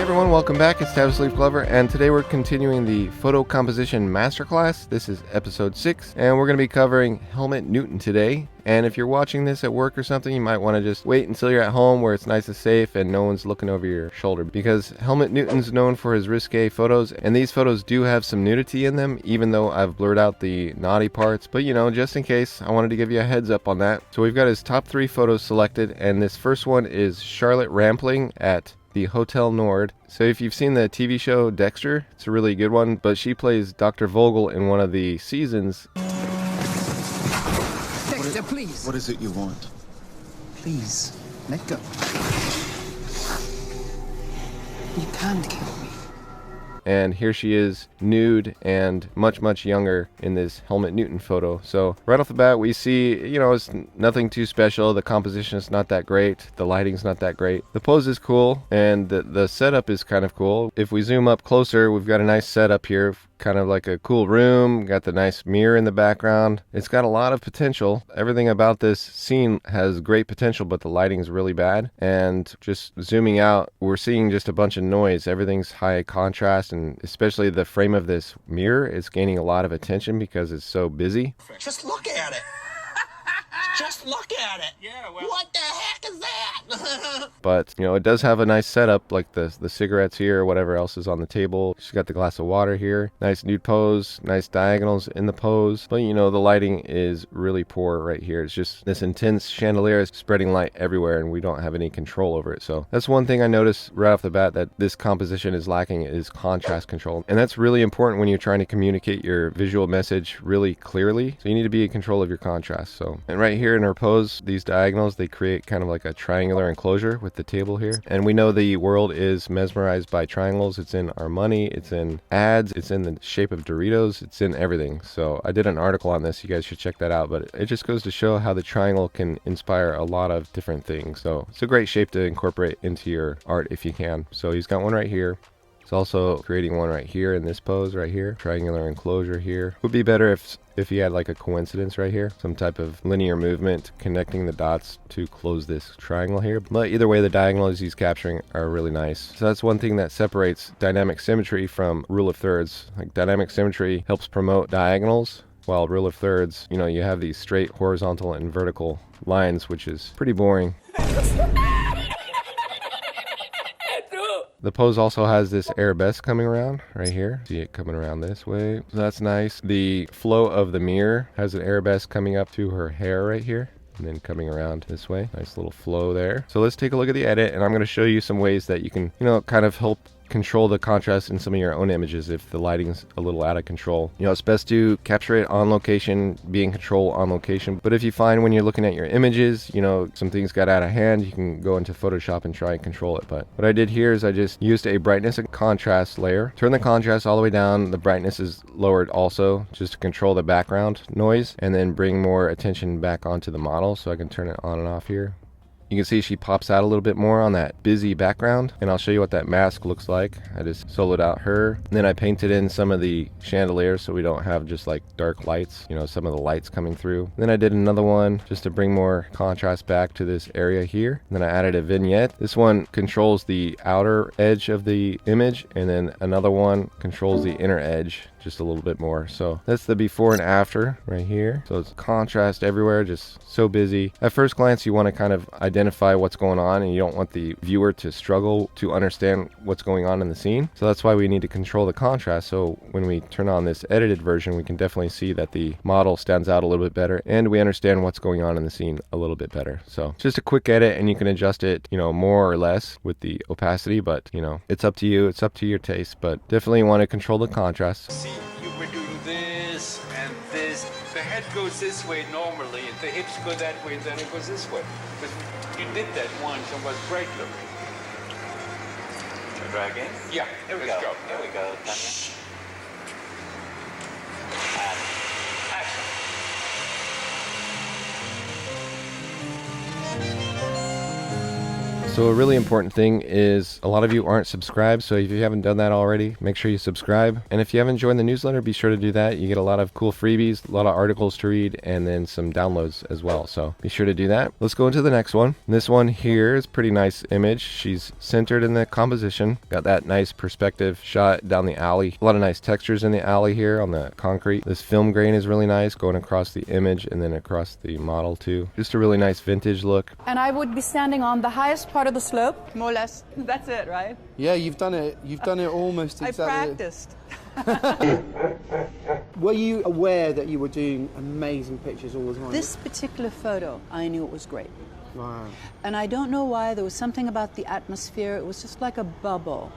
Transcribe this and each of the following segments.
everyone, welcome back. It's Tavis Leaf Glover, and today we're continuing the Photo Composition Masterclass. This is episode 6, and we're going to be covering Helmut Newton today. And if you're watching this at work or something, you might want to just wait until you're at home where it's nice and safe and no one's looking over your shoulder, because Helmut Newton's known for his risque photos, and these photos do have some nudity in them, even though I've blurred out the naughty parts. But you know, just in case, I wanted to give you a heads up on that. So we've got his top 3 photos selected, and this first one is Charlotte Rampling at the Hotel Nord. So if you've seen the TV show Dexter, it's a really good one, but she plays Dr. Vogel in one of the seasons. Dexter, please. What is it you want? Please, let go. You can't kill me. And here she is, nude and much younger in this Helmut Newton photo. So right off the bat, we see, you know, it's nothing too special. The composition is not that great. The lighting's not that great. The pose is cool, and the setup is kind of cool. If we zoom up closer, we've got a nice setup here, kind of like a cool room. Got the nice mirror in the background. It's got a lot of potential. Everything about this scene has great potential, but the lighting's really bad. And just zooming out, we're seeing just a bunch of noise. Everything's high contrast, and especially the frame of this mirror is gaining a lot of attention because it's so busy. Just look at it. Just look at it. Yeah, well, what the heck is that? But, you know, it does have a nice setup, like the cigarettes here, whatever else is on the table. She's got the glass of water here. Nice nude pose, nice diagonals in the pose. But, you know, the lighting is really poor right here. It's just this intense chandelier is spreading light everywhere, and we don't have any control over it. So that's one thing I noticed right off the bat, that this composition is lacking, is contrast control. And that's really important when you're trying to communicate your visual message really clearly. So you need to be in control of your contrast. So, and right here in her pose, these diagonals, they create kind of like a triangular enclosure with the table here. And we know the world is mesmerized by triangles. It's in our money, it's in ads, it's in the shape of Doritos, it's in everything. So I did an article on this, you guys should check that out. But it just goes to show how the triangle can inspire a lot of different things. So it's a great shape to incorporate into your art if you can. So he's got one right here. It's also creating one right here in this pose right here. Triangular enclosure here. Would be better if he had like a coincidence right here. Some type of linear movement connecting the dots to close this triangle here. But either way, the diagonals he's capturing are really nice. So that's one thing that separates dynamic symmetry from rule of thirds. Like, dynamic symmetry helps promote diagonals, while rule of thirds, you know, you have these straight horizontal and vertical lines, which is pretty boring. The pose also has this arabesque coming around right here. See it coming around this way. So that's nice. The flow of the mirror has an arabesque coming up to her hair right here, and then coming around this way. Nice little flow there. So let's take a look at the edit, and I'm going to show you some ways that you can, you know, kind of help control the contrast in some of your own images if the lighting's a little out of control. You know, it's best to capture it on location, be in control on location. But if you find when you're looking at your images, you know, some things got out of hand, you can go into Photoshop and try and control it. But what I did here is I just used a brightness and contrast layer. Turn the contrast all the way down. The brightness is lowered also, just to control the background noise, and then bring more attention back onto the model. So I can turn it on and off here. You can see she pops out a little bit more on that busy background, and I'll show you what that mask looks like. I just soloed out her, and then I painted in some of the chandeliers so we don't have just like dark lights, you know, some of the lights coming through. Then I did another one just to bring more contrast back to this area here. And then I added a vignette. This one controls the outer edge of the image, and then another one controls the inner edge just a little bit more. So that's the before and after right here. So it's contrast everywhere, just so busy. At first glance, you want to kind of identify what's going on, and you don't want the viewer to struggle to understand what's going on in the scene. So that's why we need to control the contrast. So when we turn on this edited version, we can definitely see that the model stands out a little bit better, and we understand what's going on in the scene a little bit better. So just a quick edit, and you can adjust it, you know, more or less with the opacity, but you know, it's up to you, it's up to your taste, but definitely want to control the contrast. See, you were doing this and this. The head goes this way normally, and the hips go that way, and then it goes this way. But you did that once and was great looking. Try again? Yeah, Here we let's go. go. Here we go. Shh. Action. So a really important thing is a lot of you aren't subscribed, so if you haven't done that already, make sure you subscribe. And if you haven't joined the newsletter, be sure to do that. You get a lot of cool freebies, a lot of articles to read, and then some downloads as well. So be sure to do that. Let's go into the next one. This one here is a pretty nice image. She's centered in the composition. Got that nice perspective shot down the alley. A lot of nice textures in the alley here on the concrete. This film grain is really nice going across the image and then across the model too. Just a really nice vintage look. And I would be standing on the highest part of the slope, more or less. That's it, right? Yeah, you've done it. You've done it almost exactly. I practiced. Were you aware that you were doing amazing pictures all the time? This particular photo, I knew it was great. Wow. And I don't know why, there was something about the atmosphere. It was just like a bubble.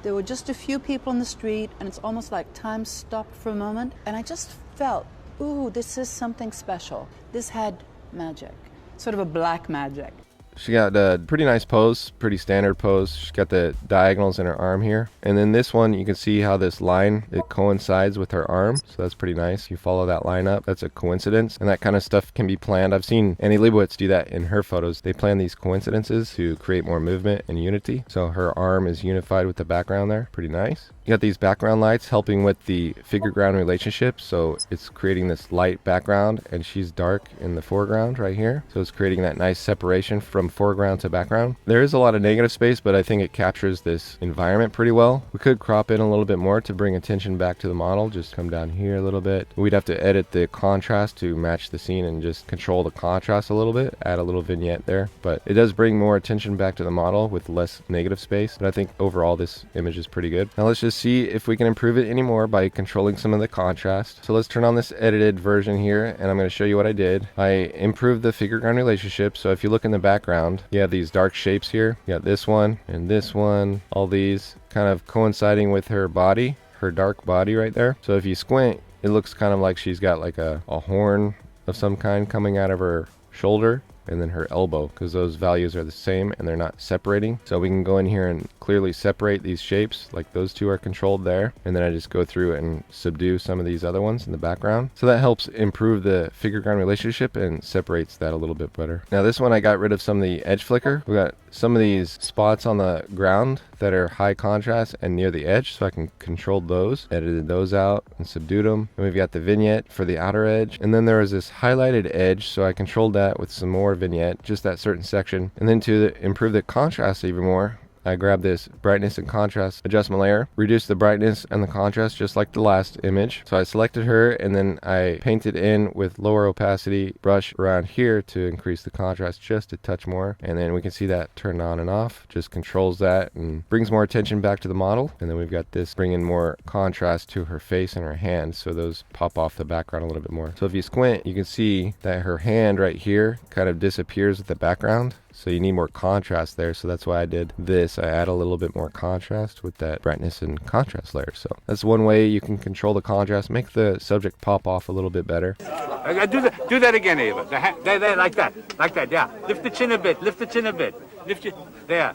There were just a few people in the street, and it's almost like time stopped for a moment. And I just felt, ooh, this is something special. This had magic, sort of a black magic. She got a pretty nice pose, pretty standard pose. She's got the diagonals in her arm here. And then this one, you can see how this line, it coincides with her arm. So that's pretty nice. You follow that line up. That's a coincidence. And that kind of stuff can be planned. I've seen Annie Leibovitz do that in her photos. They plan these coincidences to create more movement and unity. So her arm is unified with the background there. Pretty nice. You got these background lights helping with the figure-ground relationship. So it's creating this light background, and she's dark in the foreground right here. So it's creating that nice separation from foreground to background. There is a lot of negative space, but I think it captures this environment pretty well. We could crop in a little bit more to bring attention back to the model. Just come down here a little bit. We'd have to edit the contrast to match the scene and just control the contrast a little bit, add a little vignette there. But it does bring more attention back to the model with less negative space. But I think overall this image is pretty good. Now let's just see if we can improve it anymore by controlling some of the contrast. So let's turn on this edited version here, and I'm going to show you what I did. I improved the figure ground relationship. So if you look in the background, you have these dark shapes here. You got this one and this one, all these kind of coinciding with her body, her dark body right there. So if you squint, it looks kind of like she's got like a horn of some kind coming out of her shoulder, and then her elbow, because those values are the same and they're not separating. So we can go in here and clearly separate these shapes, like those two are controlled there, and then I just go through and subdue some of these other ones in the background. So that helps improve the figure ground relationship and separates that a little bit better. Now this one I got rid of some of the edge flicker. We got some of these spots on the ground that are high contrast and near the edge, so I can control those. Edited those out and subdued them. And we've got the vignette for the outer edge, and then there is this highlighted edge, so I controlled that with some more vignette, just that certain section. And then to improve the contrast even more, I grabbed this brightness and contrast adjustment layer, reduced the brightness and the contrast just like the last image. So I selected her, and then I painted in with lower opacity brush around here to increase the contrast just a touch more. And then we can see that turned on and off, just controls that and brings more attention back to the model. And then we've got this bringing more contrast to her face and her hand, so those pop off the background a little bit more. So if you squint, you can see that her hand right here kind of disappears with the background. So you need more contrast there, so that's why I did this. I add a little bit more contrast with that brightness and contrast layer. So that's one way you can control the contrast, make the subject pop off a little bit better. Do that again, Ava. There, like that, yeah. Lift the chin a bit, lift it, there.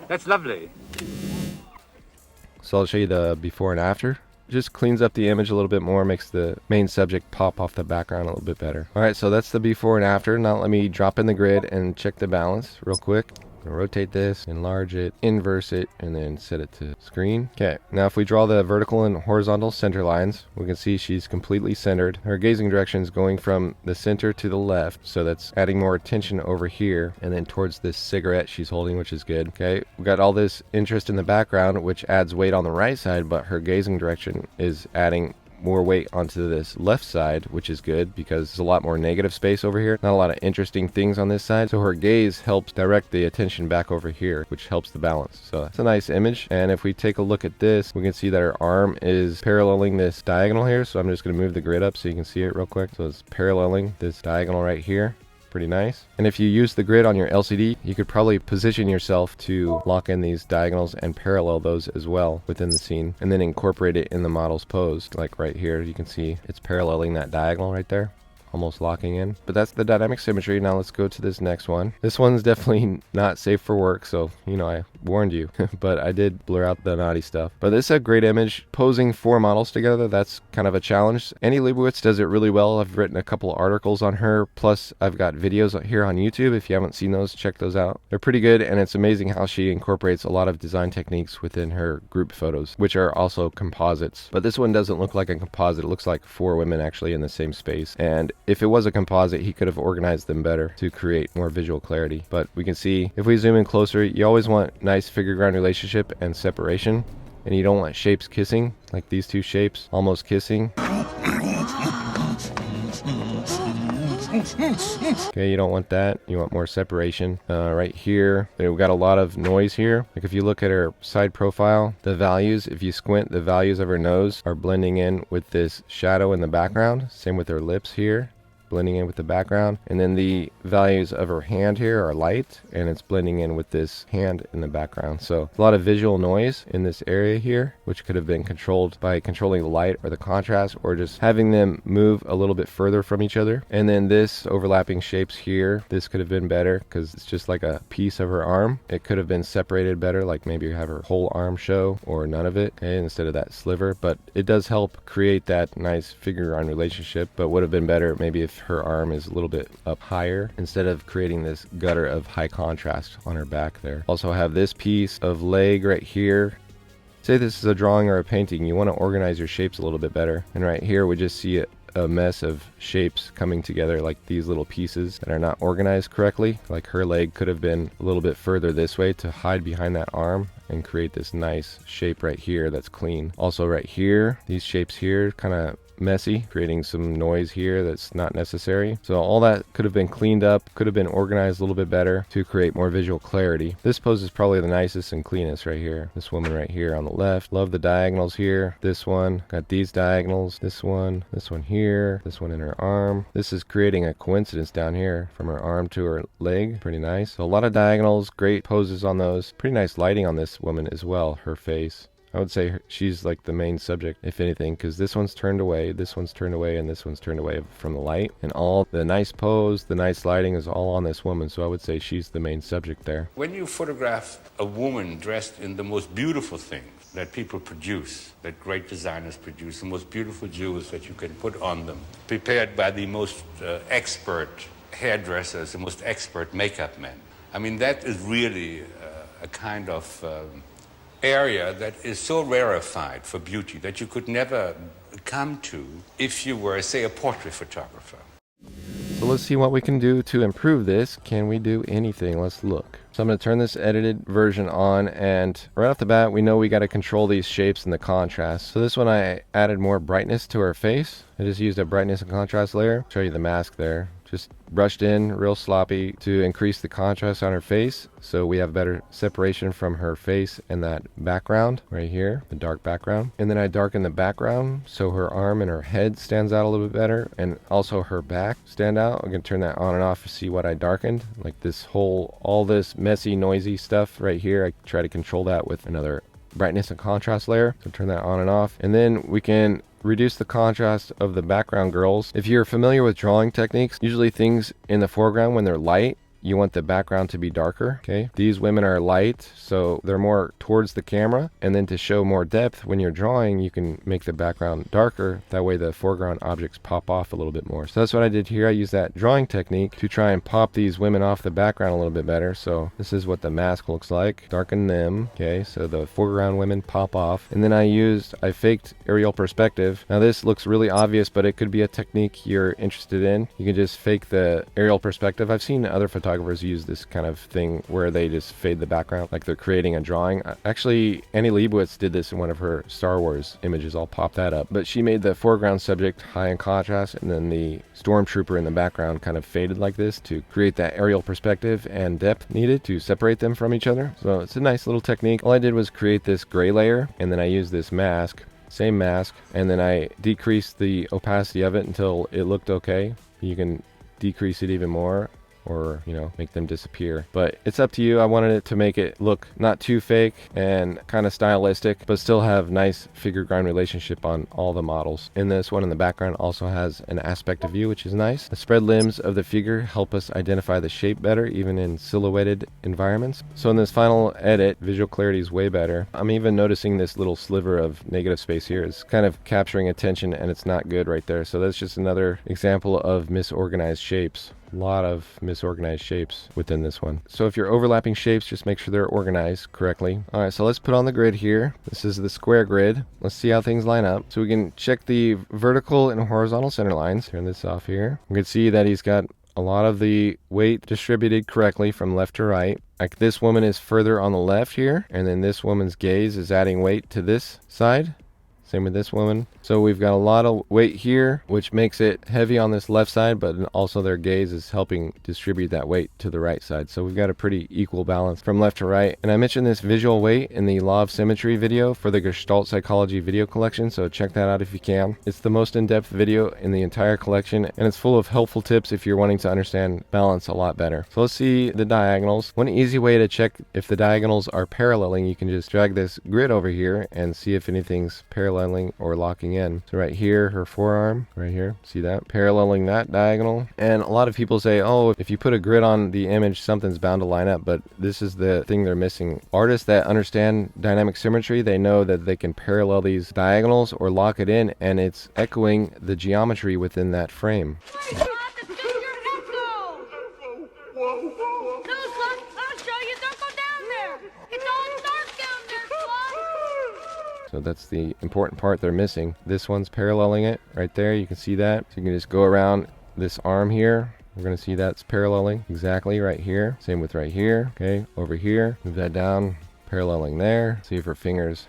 That's lovely. So I'll show you the before and after. Just cleans up the image a little bit more, makes the main subject pop off the background a little bit better. All right, so that's the before and after. Now let me drop in the grid and check the balance real quick. Rotate this, enlarge it, inverse it, and then set it to screen. Okay, now if we draw the vertical and horizontal center lines, we can see she's completely centered. Her gazing direction is going from the center to the left, so that's adding more attention over here and then towards this cigarette she's holding, which is good. Okay, we got all this interest in the background, which adds weight on the right side, but her gazing direction is adding more weight onto this left side, which is good because there's a lot more negative space over here, not a lot of interesting things on this side. So her gaze helps direct the attention back over here, which helps the balance. So that's a nice image. And if we take a look at this, we can see that her arm is paralleling this diagonal here. So I'm just going to move the grid up so you can see it real quick. So it's paralleling this diagonal right here. Pretty nice. And if you use the grid on your LCD, you could probably position yourself to lock in these diagonals and parallel those as well within the scene, and then incorporate it in the model's pose. Like right here, you can see it's paralleling that diagonal right there, almost locking in. But that's the dynamic symmetry. Now let's go to this next one. This one's definitely not safe for work, so you know, I warned you, but I did blur out the naughty stuff. But this is a great image. Posing 4 models together, that's kind of a challenge. Annie Leibovitz does it really well. I've written a couple of articles on her, plus I've got videos here on YouTube. If you haven't seen those, check those out. They're pretty good, and it's amazing how she incorporates a lot of design techniques within her group photos, which are also composites. But this one doesn't look like a composite. It looks like 4 women actually in the same space. And if it was a composite, he could have organized them better to create more visual clarity. But we can see, if we zoom in closer, you always want nice figure ground relationship and separation. And you don't want shapes kissing, like these 2 shapes almost kissing. Okay, you don't want that. You want more separation. Right here, we've got a lot of noise here. Like if you look at her side profile, the values, if you squint, the values of her nose are blending in with this shadow in the background. Same with her lips here, blending in with the background. And then the values of her hand here are light, and it's blending in with this hand in the background. So a lot of visual noise in this area here, which could have been controlled by controlling the light or the contrast, or just having them move a little bit further from each other. And then this overlapping shapes here, this could have been better because it's just like a piece of her arm. It could have been separated better, like maybe have her whole arm show or none of it, okay, instead of that sliver. But it does help create that nice figure on relationship, but would have been better maybe if her arm is a little bit up higher instead of creating this gutter of high contrast on her back there. Also have this piece of leg right here. Say this is a drawing or a painting, you want to organize your shapes a little bit better. And right here we just see a mess of shapes coming together, like these little pieces that are not organized correctly. Like her leg could have been a little bit further this way to hide behind that arm and create this nice shape right here that's clean. Also right here, these shapes here kind of messy, creating some noise here that's not necessary. So all that could have been cleaned up, could have been organized a little bit better to create more visual clarity. This pose is probably the nicest and cleanest right here. This woman right here on the left. Love the diagonals here. This one, got these diagonals. This one here, this one in her arm. This is creating a coincidence down here from her arm to her leg. Pretty nice. So a lot of diagonals, great poses on those. Pretty nice lighting on this woman as well, her face. I would say she's like the main subject, if anything, because this one's turned away, this one's turned away, and this one's turned away from the light. And all the nice pose, the nice lighting is all on this woman, so I would say she's the main subject there. When you photograph a woman dressed in the most beautiful things that people produce, that great designers produce, the most beautiful jewels that you can put on them, prepared by the most expert hairdressers, the most expert makeup men. I mean, that is really a kind of area that is so rarefied for beauty that you could never come to if you were, say, a portrait photographer. So let's see what we can do to improve this. Can we do anything? Let's look. So I'm going to turn this edited version on, and right off the bat we know we got to control these shapes and the contrast. So this one I added more brightness to her face. I just used a brightness and contrast layer. Show you the mask there. Just brushed in real sloppy to increase the contrast on her face, so we have better separation from her face and that background right here, the dark background. And then I darken the background so her arm and her head stands out a little bit better, and also her back stand out. I'm gonna turn that on and off to see what I darkened. Like this whole, all this messy, noisy stuff right here, I try to control that with another brightness and contrast layer. So turn that on and off, and then we can reduce the contrast of the background girls. If you're familiar with drawing techniques, usually things in the foreground, when they're light, you want the background to be darker, okay? These women are light, so they're more towards the camera. And then to show more depth when you're drawing, you can make the background darker. That way the foreground objects pop off a little bit more. So that's what I did here. I used that drawing technique to try and pop these women off the background a little bit better. So this is what the mask looks like. Darken them, okay? So the foreground women pop off. And then I faked aerial perspective. Now this looks really obvious, but it could be a technique you're interested in. You can just fake the aerial perspective. I've seen other photographers use this kind of thing where they just fade the background like they're creating a drawing. Actually, Annie Leibovitz did this in one of her Star Wars images. I'll pop that up. But she made the foreground subject high in contrast, and then the stormtrooper in the background kind of faded like this to create that aerial perspective and depth needed to separate them from each other. So it's a nice little technique. All I did was create this gray layer, and then I used this mask, same mask, and then I decreased the opacity of it until it looked okay. You can decrease it even more or, you know, make them disappear. But it's up to you. I wanted it to make it look not too fake and kind of stylistic, but still have nice figure grind relationship on all the models. In this one in the background also has an aspect of view, which is nice. The spread limbs of the figure help us identify the shape better, even in silhouetted environments. So in this final edit, visual clarity is way better. I'm even noticing this little sliver of negative space here. It's kind of capturing attention and it's not good right there. So that's just another example of misorganized shapes. A lot of misorganized shapes within this one. So if you're overlapping shapes, just make sure they're organized correctly. All right, so let's put on the grid here. This is the square grid. Let's see how things line up. So we can check the vertical and horizontal center lines. Turn this off here. We can see that he's got a lot of the weight distributed correctly from left to right. Like this woman is further on the left here, and then this woman's gaze is adding weight to this side. Same with this woman. So we've got a lot of weight here, which makes it heavy on this left side, but also their gaze is helping distribute that weight to the right side. So we've got a pretty equal balance from left to right. And I mentioned this visual weight in the Law of Symmetry video for the Gestalt Psychology video collection, so check that out if you can. It's the most in-depth video in the entire collection, and it's full of helpful tips if you're wanting to understand balance a lot better. So let's see the diagonals. One easy way to check if the diagonals are paralleling, you can just drag this grid over here and see if anything's paralleling or locking in. So right here, her forearm, right here, see that? Paralleling that diagonal. And a lot of people say, oh, if you put a grid on the image, something's bound to line up, but this is the thing they're missing. Artists that understand dynamic symmetry, they know that they can parallel these diagonals or lock it in, and it's echoing the geometry within that frame. So that's the important part they're missing. This one's paralleling it right there. You can see that. So you can just go around this arm here. We're going to see that's paralleling exactly right here. Same with right here. Okay, over here. Move that down. Paralleling there. See if her fingers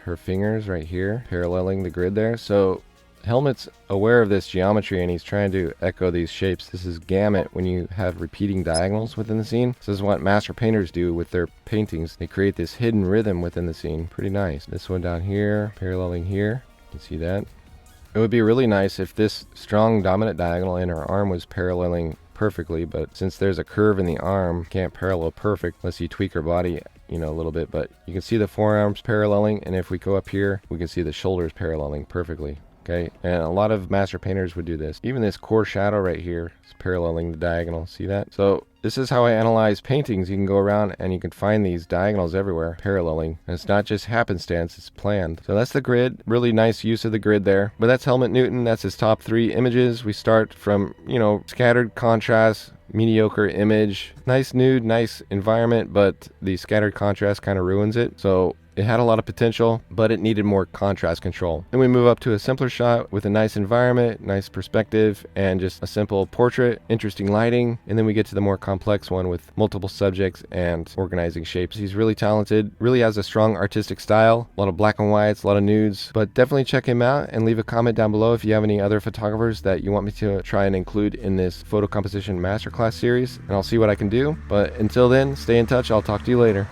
right here, paralleling the grid there. So Helmut's aware of this geometry and he's trying to echo these shapes. This is gamut when you have repeating diagonals within the scene. This is what master painters do with their paintings. They create this hidden rhythm within the scene. Pretty nice. This one down here, paralleling here. You can see that. It would be really nice if this strong dominant diagonal in her arm was paralleling perfectly, but since there's a curve in the arm, can't parallel perfect unless you tweak her body, you know, a little bit. But you can see the forearms paralleling, and if we go up here, we can see the shoulders paralleling perfectly. Okay, and a lot of master painters would do this. Even this core shadow right here is paralleling the diagonal. See that? So this is how I analyze paintings. You can go around and you can find these diagonals everywhere paralleling. And it's not just happenstance, it's planned. So that's the grid. Really nice use of the grid there. But that's Helmut Newton. That's his top 3 images. We start from, you know, scattered contrast, mediocre image, nice nude, nice environment, but the scattered contrast kind of ruins it. So it had a lot of potential, but it needed more contrast control. Then we move up to a simpler shot with a nice environment, nice perspective, and just a simple portrait, interesting lighting. And then we get to the more complex one with multiple subjects and organizing shapes. He's really talented, really has a strong artistic style, a lot of black and whites, a lot of nudes, but definitely check him out and leave a comment down below if you have any other photographers that you want me to try and include in this photo composition masterclass series, and I'll see what I can do. But until then, stay in touch. I'll talk to you later.